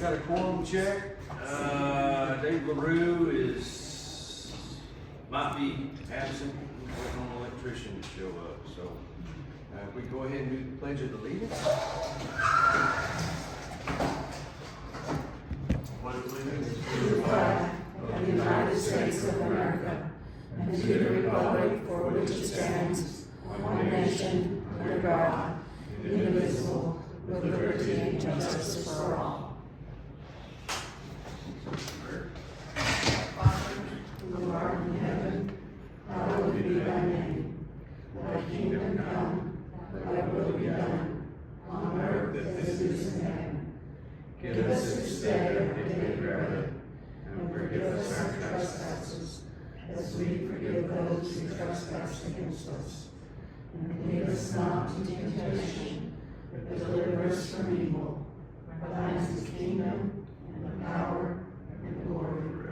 Got a quorum check. Dave LaRue might be absent. We're waiting on an electrician to show up. So we go ahead and do the pledge of allegiance. What do we do? To the flag of the United States of America and to the republic for which it stands, one nation, under God, indivisible, with liberty and justice for all. Who art in heaven, hallowed be thy name. Thy kingdom come, thy will be done, on earth as it is in heaven. Give us this day our daily bread, and forgive us our trespasses, as we forgive those who trespass against us. And lead us not into temptation, but deliver us from evil. For thine is the kingdom, and the power, and the glory forever.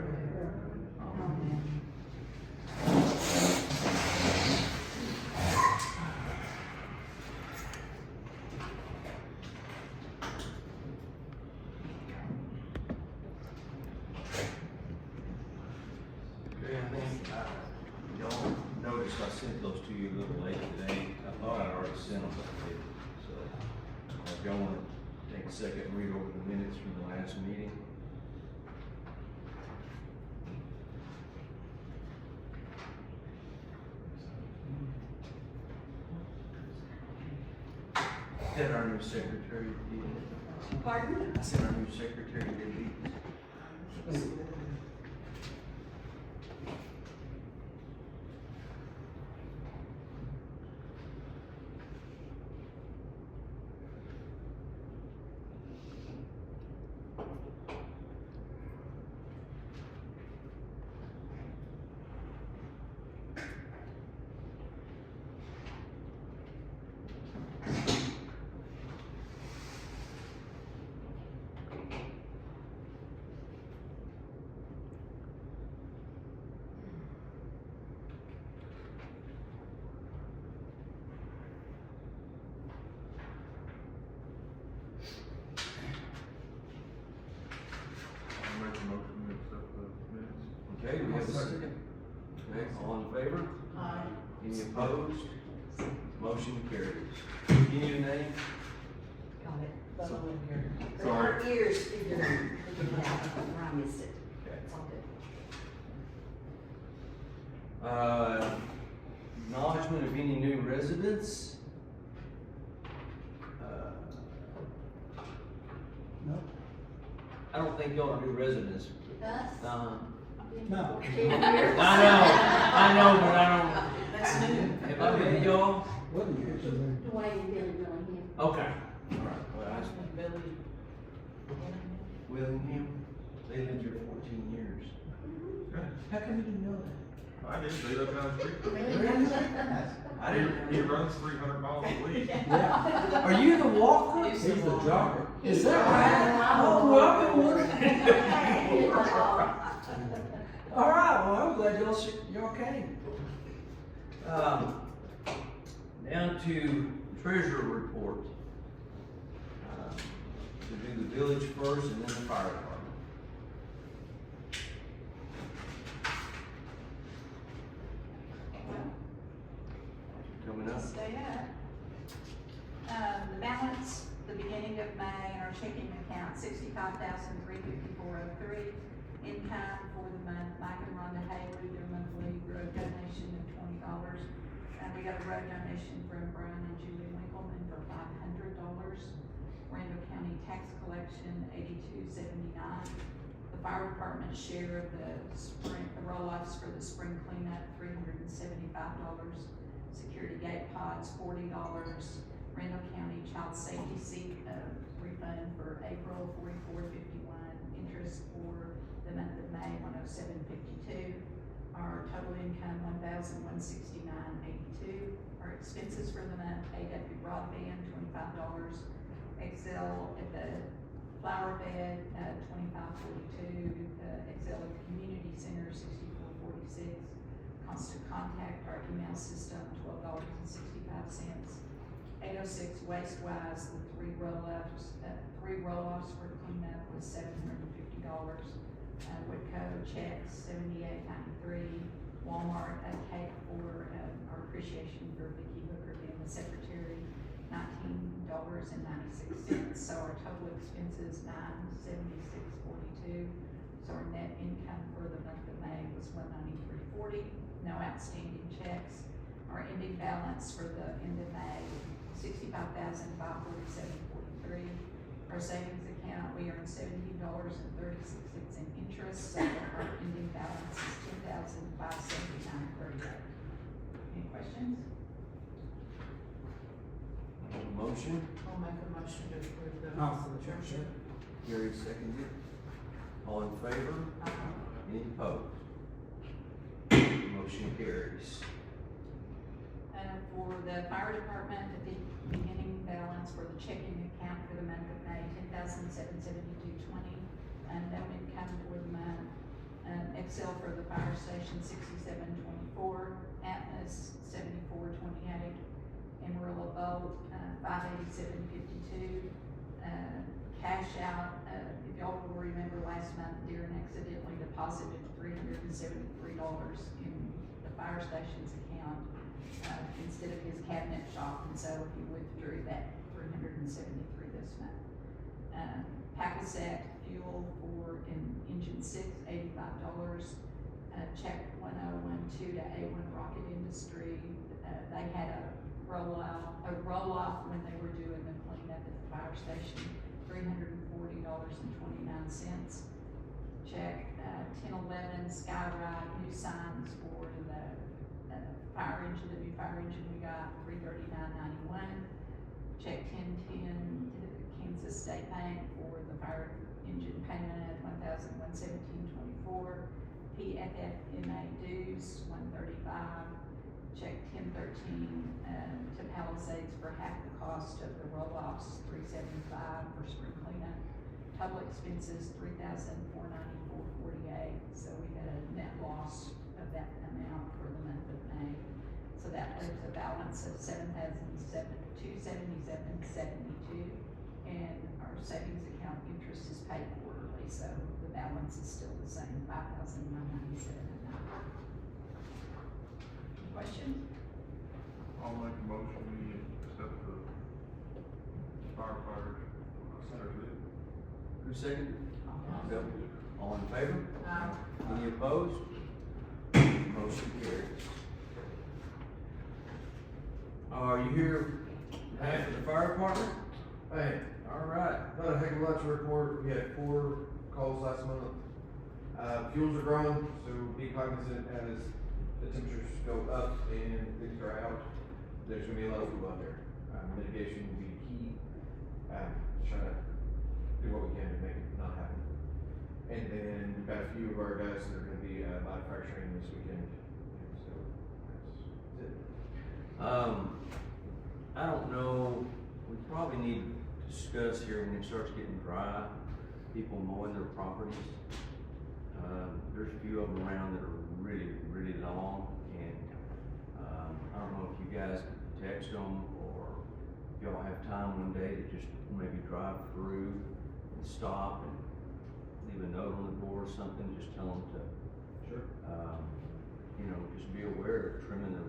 Amen. Y'all noticed I sent those to you a little late today. I thought I'd already sent them, but I didn't. So if y'all want to take a second and read over the minutes from the last meeting. Said our new secretary did. Pardon? I said our new secretary did these. Okay, we have a second. Okay, all in favor? Aye. Any opposed? Motion carries. Give you a name? Got it. But I'm in here. Sorry. Our ears figured it out, or I missed it. Okay. It's all good. Acknowledgement of any new residents? No. I don't think y'all are new residents. Us? No. I know, but I don't. That's new. Have I been y'all? Wasn't here today. Dwayne and Billy Willingham. Okay. All right. Well, Billy. Willingham, they lived here 14 years. How come you didn't know that? I did, they live down the street. I didn't. He runs 300 miles a week. Yeah. Are you the walker? He's the jogger. Is that right? Oh, well, I've been wondering. All right, well, I'm glad y'all came. Down to treasurer report. To do the village first and then the fire department. Coming up. Stay up. The balance, the beginning of May, in our checking account, $65,354.03. Income for the month, Mike and Rhonda Haley, their monthly road donation of $20. And we got a road donation from Brian and Julie Winkleman for $500. Randall County tax collection, $82.79. The fire department share of the roll-offs for the spring cleanup, $375. Security gate pods, $40. Randall County child safety seat refund for April, $44.51. Interest for the month of May, $107.52. Our total income, $1,169.82. Our expenses for the month, AW broadband, $25. Excel at the flower bed, $25.42. Excel at the community center, $64.46. Constant contact, our email system, $12.65. 806 Waste-Wise, the three roll-offs for cleanup was $750. Woodco checks $78.93. Walmart, a cake for, our appreciation for Vicki Hooker being the secretary, $19.96. So our total expenses, $976.42. So our net income for the month of May was $193.40. No outstanding checks. Our ending balance for the end of May, $65,547.43. Our savings account, we earned $17.36 in interest, so our ending balance is $10,579.38. Any questions? Motion, I'll make a motion to approve the. motion. Gary seconded. All in favor? Any opposed? Motion carries. For the fire department, the beginning balance for the checking account for the month of May, $10,772.20. No income for the month. Excel for the fire station, $67.24. Atmos, $74.28. Amarillo Bolt, $587.52. Cash out, if y'all will remember last month, Darren accidentally deposited $373 in the fire station's account instead of his cabinet shop, and so he withdrew that $373 this month. Palisades fuel for engine 6, $85. Check 1012 to A1 Rocket Industry. They had a roll off when they were doing the cleanup at the fire station, $340.29. Check 1011 Skyride, new signs for the fire engine, the new fire engine we got, $339.91. Check 1010 to Kansas State Bank for the fire engine payment at $1,117.24. PFFMA dues, $135. Check 1013 to Palisades for half the cost of the roll-offs, $375 for spring cleanup. Total expenses, $3,494.48. So we had a net loss of that amount for the month of May. So that leaves a balance of $7,277.72, and our savings account interest is paid quarterly, so the balance is still the same, $5,997.09. Question? I'll make a motion, we accept the firefighters. Who seconded? Bill. All in favor? Aye. Any opposed? Motion carries. Are you here half of the fire department? Hey, All right. not a heck of a lot to report. We had 4 calls last month. Fuels are growing, so be cognizant as the temperatures go up and things dry out. There's gonna be a lot of fuel out there. Mitigation will be key. Try to do what we can to make it not happen. And then we've got a few of our guys that are gonna be body fire training this weekend. So that's it. I don't know, we probably need to discuss here when it starts getting dry, people mowing their properties. There's a few of them around that are really, really long, and, I don't know if you guys could text them, or if y'all have time one day to just maybe drive through and stop and leave a note on the door or something, just tell them to, Sure. just be aware of trimming their,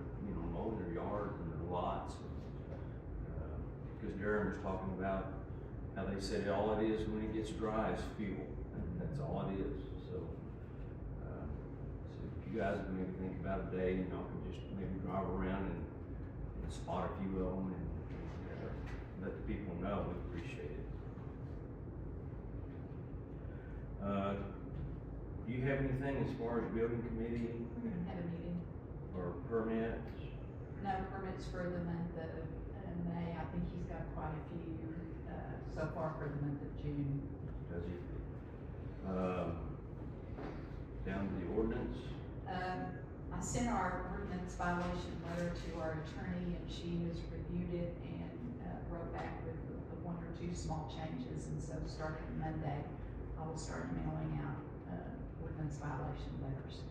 mowing their yards and their lots. Because Darren was talking about how they said all it is when it gets dry is fuel, and that's all it is, so. So if you guys would maybe think about a day, and y'all can just maybe drive around and spot a few of them and let the people know, we appreciate it. Do you have anything as far as building committee We're gonna have a meeting. or permits? No permits for the month of May. I think he's got quite a few, so far for the month of June. Does he? Down to the ordinance? I sent our ordinance violation letter to our attorney, and she has reviewed it and, wrote back with one or two small changes, and so starting Monday, I will start mailing out, ordinance violation letters.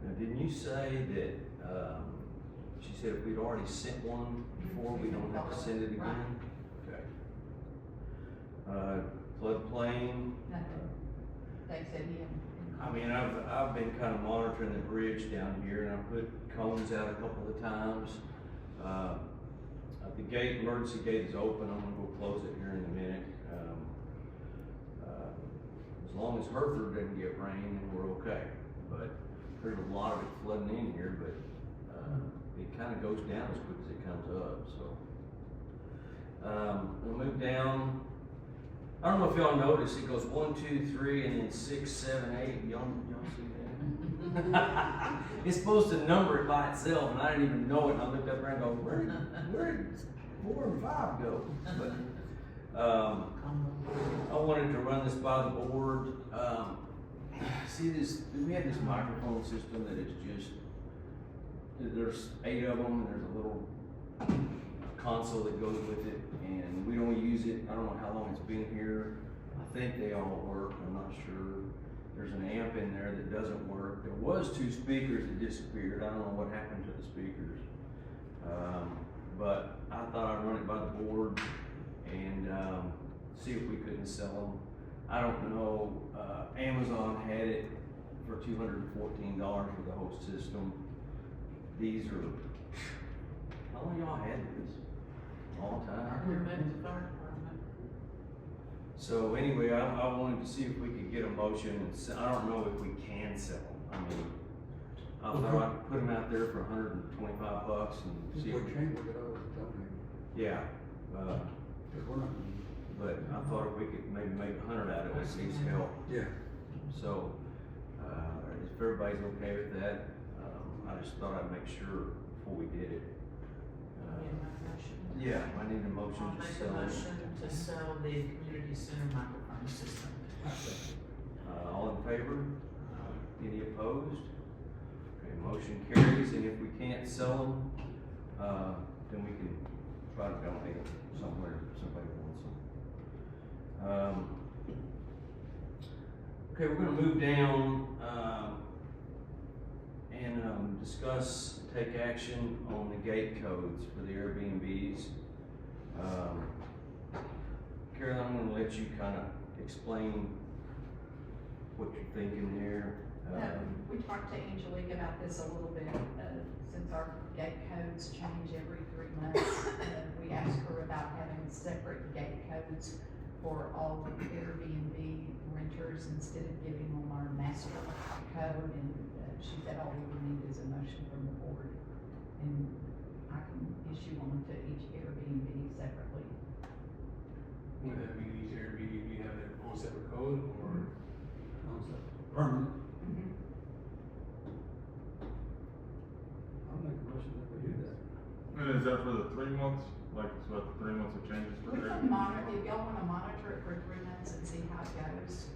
Now, didn't you say that, she said if we'd already sent one before, we don't have to send it again? Okay. Floodplain, Nothing. They said he hadn't. I mean, I've been kind of monitoring the bridge down here, and I put cones out a couple of times. The gate, emergency gate is open, I'm gonna go close it here in a minute. As long as Hereford doesn't get rain, then we're okay. But there's a lot of it flooding in here, but, it kinda goes down as quick as it comes up, so. We'll move down. I don't know if y'all noticed, it goes 1, 2, 3, and then 6, 7, 8. Y'all see that? It's supposed to number it by itself, and I didn't even know it. And I looked up there and go, where did 4 and 5 go? But I wanted to run this by the board. See this? We have this microphone system that is just. There's 8 of them, and there's a little console that goes with it, and we don't use it. I don't know how long it's been here. I think they all work, I'm not sure. There's an amp in there that doesn't work. There was 2 speakers that disappeared. I don't know what happened to the speakers. But I thought I'd run it by the board and see if we couldn't sell them. I don't know, Amazon had it for $214 for the whole system. These are, how long y'all had this? Long time. So anyway, I wanted to see if we could get a motion, and I don't know if we can sell them. I mean, I thought I'd put them out there for $125 and see if we can. Yeah, but I thought if we could maybe make 100 out of it, it needs help. Yeah. So, if everybody's okay with that, I just thought I'd make sure before we did it. Yeah, I need a motion I'll to make a sell it. motion to sell the community center microphone system. All in favor? Any opposed? Okay, motion carries, and if we can't sell them, then we can try to donate them somewhere, if somebody wants them. Okay, we're gonna move down, and discuss, take action on the gate codes for the Airbnbs. Carol, I'm gonna let you kind of explain what you're thinking there. We talked to Angelique about this a little bit, since our gate codes change every 3 months. We asked her about having separate gate codes for all Airbnb renters instead of giving them our master code, and she said all we would need is a motion from the board, and I can issue one to each Airbnb separately. Would that mean each Airbnb have their own separate code, or? Permanent. Mm-hmm. I'll make a motion that we do that. And is that for the 3 months? Like, so after 3 months of changes for We can everything? monitor, if y'all wanna monitor it for 3 months and see how it goes,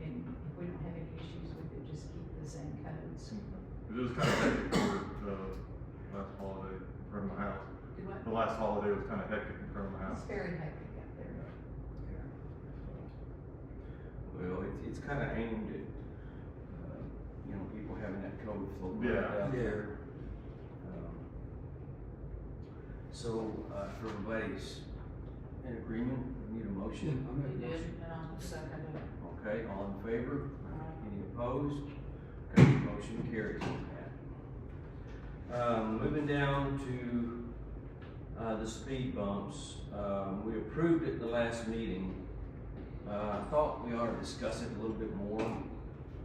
and if we don't have any issues with it, just keep the same codes. It was kind of hectic for the last holiday in front of my house. Do what? The last holiday was kind of hectic in front of my house. It's very hectic out there. Well, it's kind of aimed at, people having that code floating Yeah. out Yeah. there. So, if everybody's in agreement, we need a motion. I'll make a We did, motion. and I'll second it. Okay, all in favor? Aye. Any opposed? Okay, motion carries on that. Moving down to, the speed bumps, we approved it the last meeting. I thought we ought to discuss it a little bit more.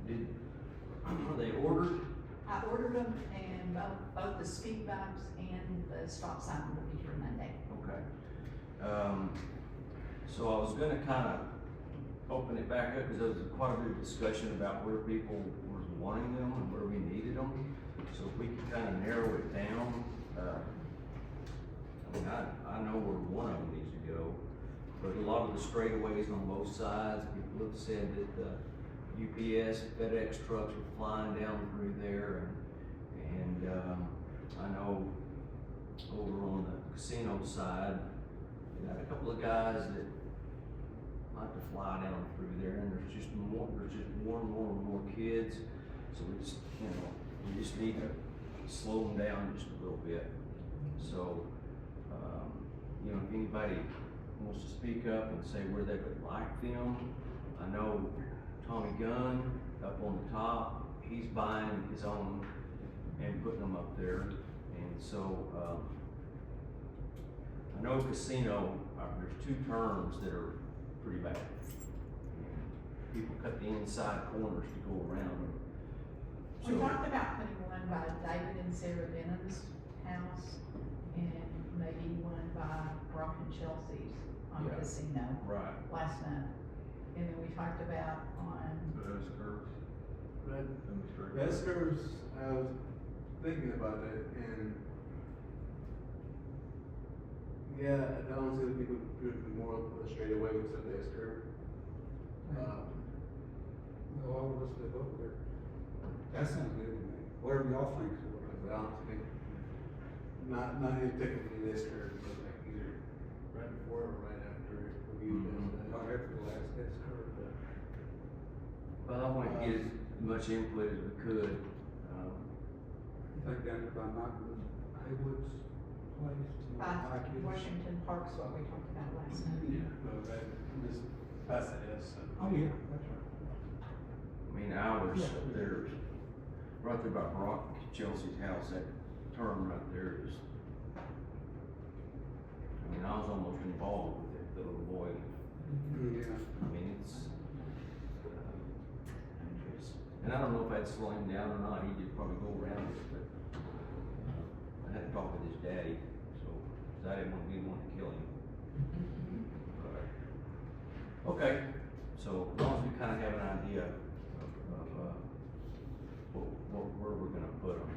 Were they ordered? I ordered them, and both the speed bumps and the stop sign will be here Monday. Okay. So I was gonna kind of open it back up, because there was quite a bit of discussion about where people were wanting them and where we needed them. So if we could kind of narrow it down, I know where one of them needs to go, but a lot of the straightaways on both sides, people have said that the UPS, FedEx trucks were flying down through there, and I know over on the casino side, we got a couple of guys that like to fly down through there, and there's just more and more kids, so we just need to slow them down just a little bit. So, you know, if anybody wants to speak up and say where they would like them, I know Tommy Gunn up on the top, he's buying his own and putting them up there. And so, I know casino, there's two terms that are pretty bad. People cut the inside corners to go around them. We So, talked about putting one by David and Sarah Denham's house, and maybe one by Brock and Chelsea's on Yeah. casino right, last month. And then we talked about on, The S-curves But and the straight. Vespers, I was thinking about that, and yeah, I don't see the people do more on the straight away instead of the S-curve. No, I would just live over there. That sounds good to me. Whatever y'all think. I don't think, not even technically the S-curve, but like either right before or right after it would be the best. Not after the last test curve, but. well, I want to get as much input as we could. Think down there by Michael Haywood's place. by Like it. Washington Park's what we talked about last night. Yeah, no, that, just past that S. Oh, yeah, that's right. I mean, ours, there's, right there by Brock Chelsea's house, that turn right there is, I mean, I was almost involved with it, the little boy. Yeah. I mean, it's, and I don't know if I'd slow him down or not, he did probably go around it, but I had to talk with his daddy, so, 'cause I didn't want to be the one to kill him. But, okay, so as long as we kind of have an idea of, where we're gonna put them.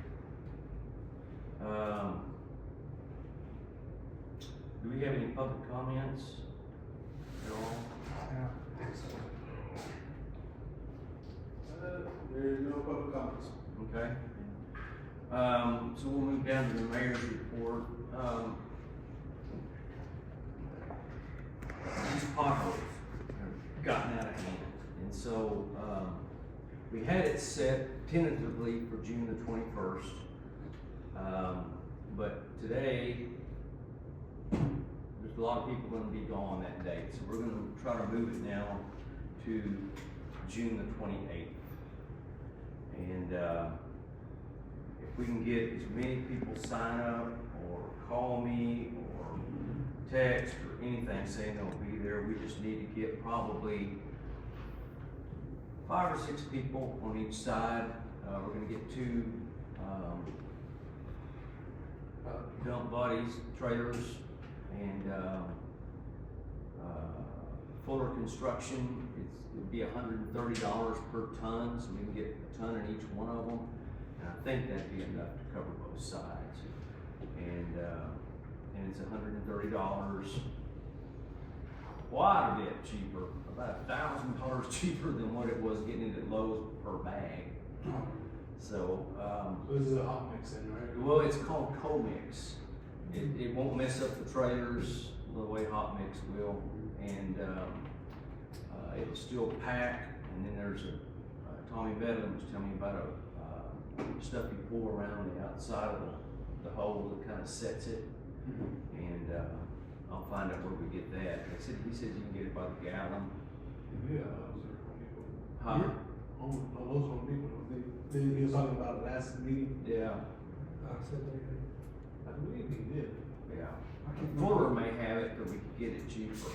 Do we have any public comments at all? There's no public comments. Okay. So we'll move down to the mayor's report. These potholes have gotten out of hand. And so, we had it set tentatively for June the 21st. But today, there's a lot of people gonna be gone that day. So we're gonna try to move it now to June the 28th. And, if we can get as many people sign up or call me or text or anything saying they'll be there, we just need to get probably 5 or 6 people on each side. We're gonna get 2, dump bodies, trailers, and, Fuller Construction. It'd be $130 per ton, so we can get a ton in each one of them. And I think that'd be enough to cover both sides. And it's $130, quite a bit cheaper, about $1,000 cheaper than what it was getting it at Lowe's per bag. So, This is a hot mix then, right? well, it's called co-mix. It won't mess up the trailers the way hot mix will, and, it'll still pack. And then there's Tommy Bedlam was telling me about stuff you pull around the outside of the hole that kind of sets it. And, I'll find out where we get that. He said you can get it by the gallon. Yeah, those are Home Depot. Huh? Those Home Depot, he was talking about it last meeting. Yeah, I said they did. I believe he did. yeah. I can't Fuller remember. may have it, but we could get it cheaper.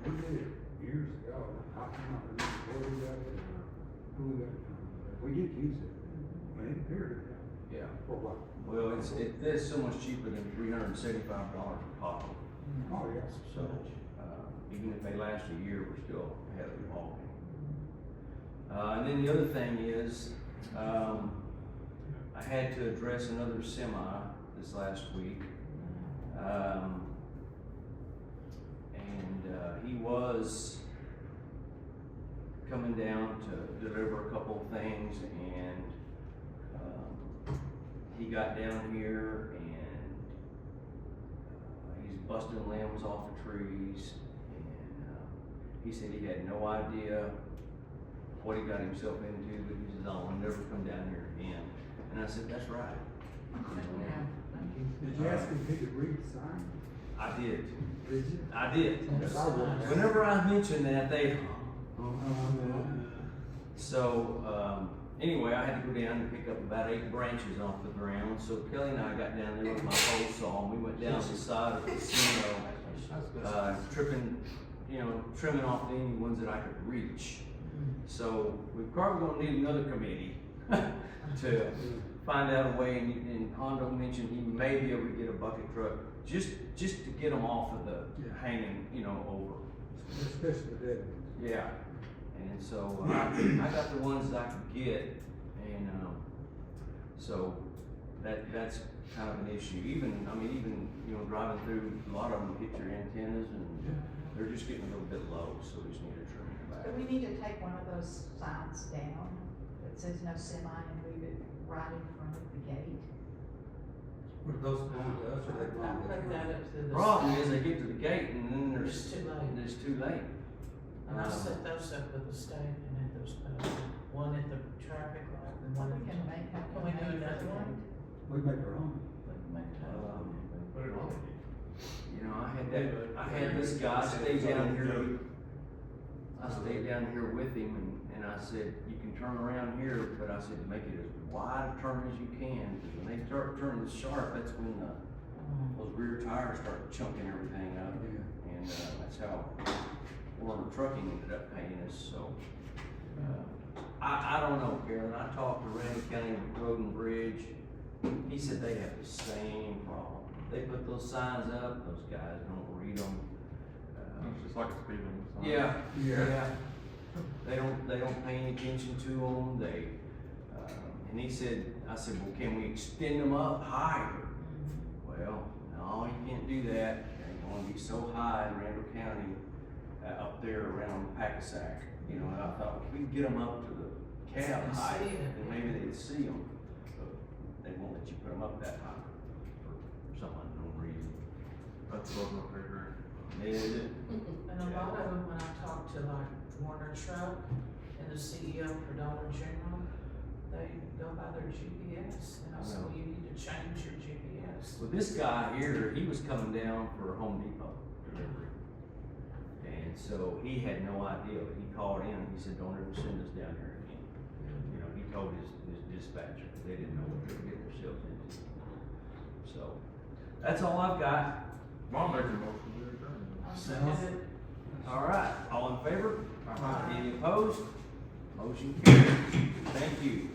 We did it years ago. I cannot remember where we got it, who we got it from. We did use it. I mean, it appeared it Yeah. for a while. Well, it's so much cheaper than $375 a bottle. Oh, yes. So, even if they last a year, we're still ahead of the ball game. And then the other thing is, I had to address another semi this last week. He was coming down to deliver a couple of things, and, he got down here and, he's busting limbs off of trees, and, he said he had no idea what he got himself into, but he says, I'll never come down here again. And I said, that's right. Yeah, Did you ask him if he could read the sign? I did. Did you? I did. Whenever Whenever I mention that, they, so, anyway, I had to go down and pick up about 8 branches off the ground, so Kelly and I got down there with my pole saw, and we went down the side of the casino, trimming off any ones that I could reach. So, we're probably gonna need another committee to find out a way, and Hondo mentioned he may be able to get a bucket truck, just to get them off of the hanging, over. Especially the dead ones. Yeah, and so I got the ones that I could get, and so that's kind of an issue. Even driving through, a lot of them hit your antennas, and they're just getting a little bit low, so we just need to trim them back. Do we need to take one of those signs down that says no semi and leave it right in front of the gate? Were those belong to us or they belong to Put that them? up to the. Problem is, they get to the gate, and then It's too late. It's too late. And I set those up with the state and at those, one at the traffic light and one We at can make, Can we do another one? We make our own. Make it happen. Put it on. I had this guy stay down here. I stayed down here with him, and I said, you can turn around here, but I said, make it as wide a turn as you can, because when they start turning sharp, that's when those rear tires start chunking everything up. And that's how Warner Trucking ended up paying us, so. I don't know, Carolyn, I talked to Randy County Road and Bridge, he said they have the same problem. They put those signs up, those guys don't read them. It's just like a speed limit sign. Yeah. They don't pay any attention to them, and he said, I said, well, can we extend them up higher? Well, no, you can't do that, they're gonna be so high in Randall County, up there around Palisades. And I thought, if we can get them up to the cab They height, see it. then maybe they'd see them, but they won't let you put them up that high for some unknown reason. That's above my pay grade. Is it? And a lot of them, when I talk to like Warner Truck and the CEO for Dollar General, they go by their GPS. And I said, well, you need to change your GPS. Well, this guy here, he was coming down for Home Depot delivery. And so he had no idea, but he called in and he said, don't ever send us down here again. He told his dispatcher, because they didn't know what they were getting themselves into. So, that's all I've got. I'll make a motion to adjourn. I said, All right, all in favor? Any opposed? Motion carries. Thank you.